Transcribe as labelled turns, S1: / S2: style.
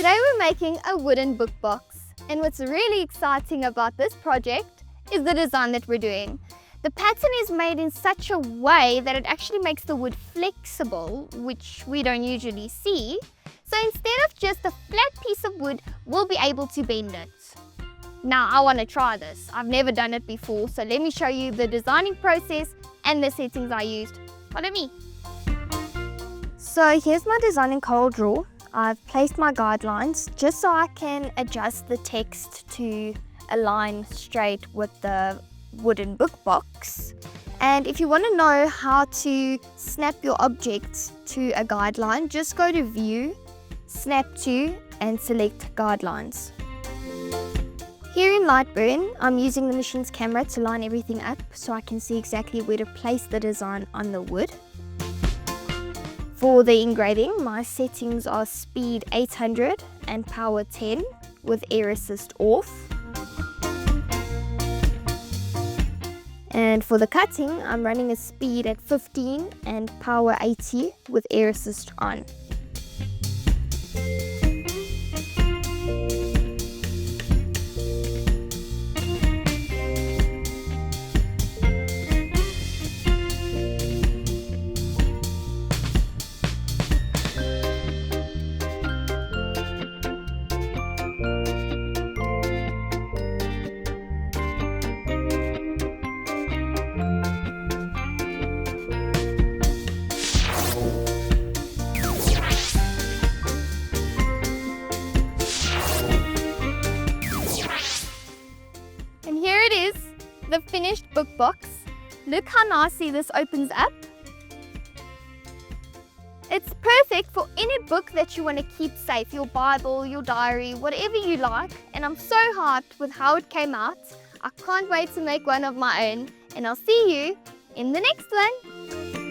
S1: Today we're making a wooden book box, and what's really exciting about this project is the design that we're doing. The pattern is made in such a way that it actually makes the wood flexible, which we don't usually see. So instead of just a flat piece of wood, we'll be able to bend it. Now I want to try this. I've never done it before, so let me show you the designing process and the settings I used. Follow me. So here's my design in CorelDRAW. I've placed my guidelines just so I can adjust the text to align straight with the wooden book box. And if you want to know how to snap your objects to a guideline, just go to View, Snap to, and select Guidelines. Here in Lightburn, I'm using the machine's camera to line everything up so I can see exactly where to place the design on the wood. For the engraving, my settings are speed 800 and power 10 with air assist off. And for the cutting, I'm running a speed at 15 and power 80 with air assist on. And here it is, the finished book box. Look how nicely this opens up. It's perfect for any book that you want to keep safe, your Bible, your diary, whatever you like. And I'm so hyped with how it came out. I can't wait to make one of my own. And I'll see you in the next one.